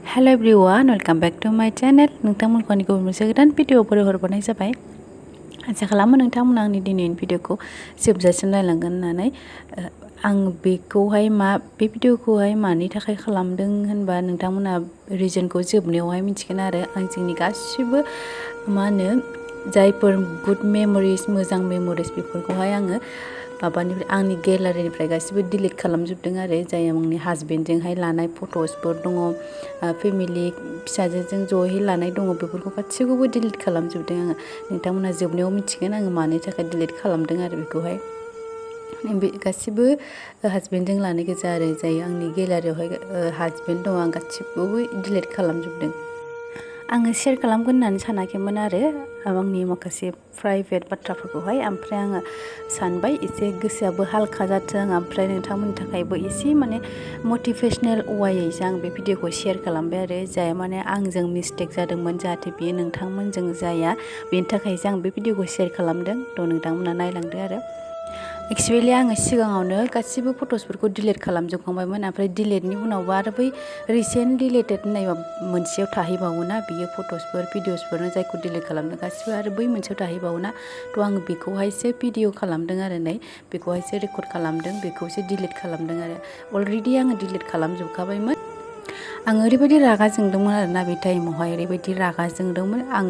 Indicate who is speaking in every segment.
Speaker 1: Hello everyone, welcome back to my channel. नोंथांमोनखौ आंनि गुबुन मोनसे गोदान भिडिअफोर हरबावनाय जाबाय। आसा खालामो नोंथांमोना आंनि दिनैनि भिडिअखौ जोबजासिम नायलांगोन होननानै आं बे भिडिअखौहाय मानि थाखाय खालामदों होनबा नोंथांमोना रिजनखौ जोबनायावहाय मिथिगोन आरो आं जोंनि गासिबो जायफोर गुड मेमोरिज मोजां मेमोरिज बेफोरखौहाय आङो आंनि गेलारिनिफ्राय गासिबो डिलिट खालामजोबदों आरो जाय आंनि हासबेन्डजोंहाय लानाय फट'सफोर दङ फेमिलि फिसाजोजों जयै लानाय दङ बेफोरखौ गासिखौबो डिलिट खालामजोबदों आङो नोंथांमोना जोबनायाव मिथिगोन आङो मानि थाखाय डिलिट खालामदों आरो बेखौहाय बे गासिबो हासबेन्डजों लानाय गोजा आरो जाय आंनि गेलारियावहाय हासबेन्ड दङ आं गासिखौबो डिलिट खालामजोबदों आङो शेयार खालामगोन होननानै सानाखैमोन आरो आंनि माखासे प्राइभेट बाथ्राफोरखौहाय ओमफ्राय आङो सानबाय एसे गोसोआबो हालखा जाथों ओमफ्राय नोंथांमोननि थाखायबो एसे मटिभेशनेल वायैसो आं बे भिडिअखौ शेयार खालामबाय आरो जाय आंजों मिस्टेक जादोंमोन जाहाथे बेयो नोंथांमोनजों जाया बेनि थाखायसो आं बे भिडिअखौ शेयार खालामदों थ' नोंथांमोना नायलांदो आरो एक्चुवेलि आङो सिगाङावनो गासिबो फट'सफोरखौ डिलिट खालामजोबखांबायमोन ओमफ्राय डिलिटनि उनावबो आरो बै रिसेन्ट डिलिटेड होननाय मोनसेयाव थाहैबावोना बियो फट'सफोर भिडिअसफोरनो जायखौ डिलिट खालामदों गासिबो आरो बै मोनसेयाव थाहैबावोना थ' आङो बेखौहायसो भिडिअ खालामदों आरो बेखौहायसो रेकर्ड खालामदों बेखौसो डिलिट खालामदों आरो अलरेडि आङो डिलिट खालामजोबखाबायमोन आं ओरैबायदि रागा जोंदोंमोन आरोना बे टाइमावहाय ओरैबायदि रागा जोंदोंमोन आं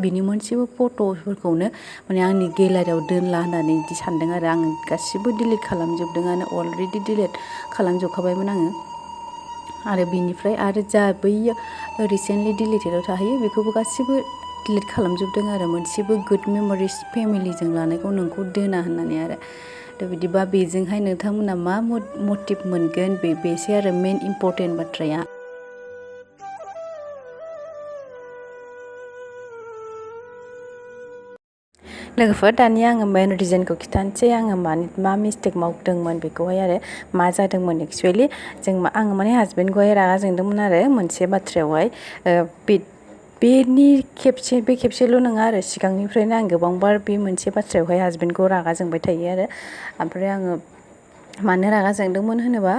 Speaker 1: बिनि मोनसेबो फट'फोरखौनो आंनि गेलारियाव दोनला होननानै बिदि सानदों आरो आं गासिबो डिलिट खालामजोबदोंआनो अलरेडि डिलिट खालामजोबखाबायमोन आङो आरो बिनिफ्राय आरो जा बै रिसेन्टलि डिलिटेडआव थाहैयो बेखौबो गासिबो डिलिट खालामजोबदों आरो मोनसेबो गुड मेमोरिज फेमिलिजों लानायखौ नोंखौ दोना होननानै आरो थ' बिदिबा बेजोंहाय नोंथांमोना मा मटिभ मोनगोन बेसो आरो मेन इम्परटेन्ट बाथ्राया लोगोफोर दानिया आङो मेन रिजनखौ खिथानोसै आङो मा मिस्टेक मावदोंमोन बेखौहाय आरो मा जादोंमोन एक्चुवेलि आङो हासबेन्डखौहाय रागा जोंदोंमोन आरो मोनसे बाथ्रायावहाय बे खेबसेल' नङा आरो सिगांनिफ्रायनो आं गोबांबार बे मोनसे बाथ्रायावहाय हासबेन्डखौ रागा जोंबाय थायो आरो ओमफ्राय आङो मानो रागा जोंदोंमोन होनोबा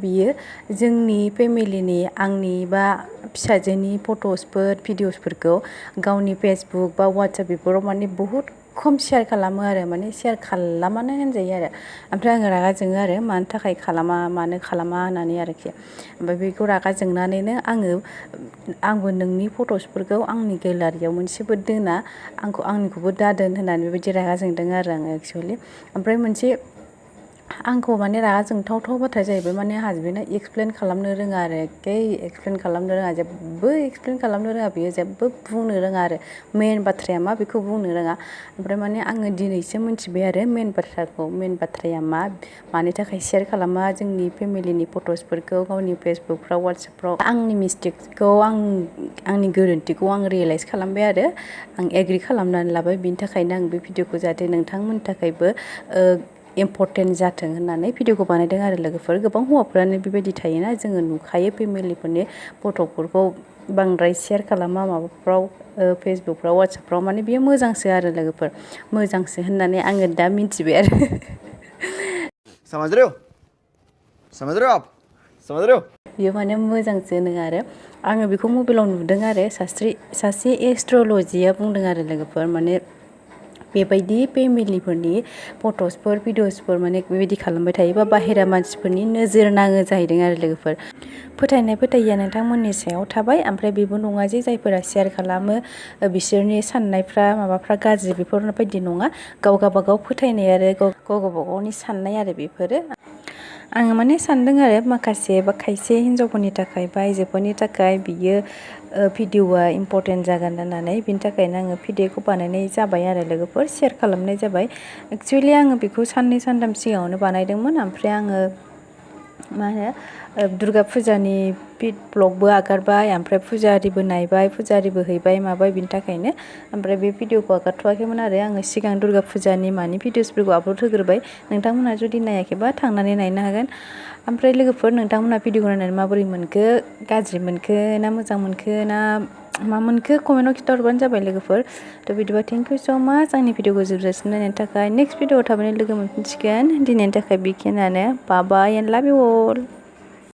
Speaker 1: बियो जोंनि फेमिलिनि आंनि बा फिसाजोनि फट'सफोर भिडिअसफोरखौ गावनि फेसबुक बा वाट्सएप बेफोराव बहुद खम शेयार खालामो आरो शेयार खालामानो होनजायो आरो ओमफ्राय आङो रागा जोङो आरो मानो थाखाय मानो खालामा होननानै आरोखि ओमफ्राय बेखौ रागा जोंनानैनो आंबो नोंनि फट'सफोरखौ आंनि गेलारियाव मोनसेबो दोना आंनिखौबो दादोन होननानै बेबायदि रागा जोंदों आरो आङो एक्चुवेलि ओमफ्राय आंखौ रागा जोंथावथाव बाथ्रा जाहैबाय हासबेन्डआ एक्सप्लेन खालामनो रोङा आरो एक्सप्लेन खालामनो रोङा जेबो एक्सप्लेन खालामनो रोङा बियो जेबो बुंनो रोङा आरो मेन बाथ्राया मा बेखौ बुंनो रोङा ओमफ्राय आङो दिनैसो मिथिबाय आरो मेन बाथ्राया मानि थाखाय शेयार खालामा जोंनि फेमिलिनि फट'सफोरखौ गावनि फेसबुकफ्राव वाट्सएपफ्राव आंनि मिस्टेकखौ आंनि गोरोन्थिखौ आं रियेलाइज खालामबाय आरो आं एग्रि खालामनानै लाबाय बिनि थाखायनो आं बे भिडिअखौ जाहाथे नोंथांमोननि थाखायबो इम्परटेन्ट जाथों होननानै भिडिअखौ बानायदों आरो लोगोफोर गोबां हौवाफोरानो बेबायदि थायोना जोङो नुखायो फेमिलिफोरनि फट'फोरखौ बांद्राय शेयार खालामा माबाफ्राव फेसबुकफ्राव वाट्सएपफ्राव बेयो मोजांसो आरो लोगोफोर मोजांसो होननानै आङो दा मिथिबाय आरो बियो मोजांसो नङा आरो आङो बेखौ मबाइलाव नुदों आरो सासे एस्ट्रलजिया बुंदों आरो लोगोफोर बेबायदि फेमिलिफोरनि फट'सफोर भिडिअसफोर बेबायदि खालामबाय थायोबा बाहेरा मानसिफोरनि नोजोर नाङो जाहैदों आरो लोगोफोर फोथायैया नोंथांमोननि सायाव थाबाय ओमफ्राय बेबो नङा जे जायफोरा शेयार खालामो बिसोरनि साननायफ्रा गाज्रि बेफोरबायदि नङा गाव गावबागाव फोथायनाय आरो गाव गावबागावनि साननाय आरो बेफोरो आङो सानदों आरो खायसे हिन्जावफोरनि थाखाय बा आइजोफोरनि थाखाय बियो भिडिअआ इम्परटेन्ट जागोन होननानै बिनि थाखायनो आङो भिडिअखौ बानायनाय जाबाय आरो लोगोफोर शेयार खालामनाय जाबाय एक्चुवेलि आङो बेखौ साननै सानथाम सिगाङावनो बानायदोंमोन ओमफ्राय आङो दुर्गा फुजानि ब्लगबो आगारबाय ओमफ्राय फुजा आरिबो नायबाय फुजा आरिबो हैबाय माबाय बिनि थाखायनो ओमफ्राय बे भिडिअखौ आगारथ'वाखैमोन आरो आङो सिगां दुर्गा फुजानि भिडिअसफोरखौ आपल'ड होग्रोबाय नोंथांमोनहा जुदि नायाखैबा थांनानै नायनो हागोन ओमफ्राय लोगोफोर नोंथांमोनहा भिडिअखौ नायनानै माबोरै मोनखो गाज्रि मोनखो ना मोजां मोनखो ना मा मोनखो कमेन्टआव खिन्थाहरबानो जाबाय लोगोफोर थ' बिदिबा थेंक इउ स' माच आंनि भिडिअखौ जोबजासिम नायनायनि थाखाय नेक्स्ट भिडिअआव थाबैनो लोगो मोनफिनसिगोन दिनैनि थाखाय बेखिनियानो बाय बाय एन्ड लाभ इउ अल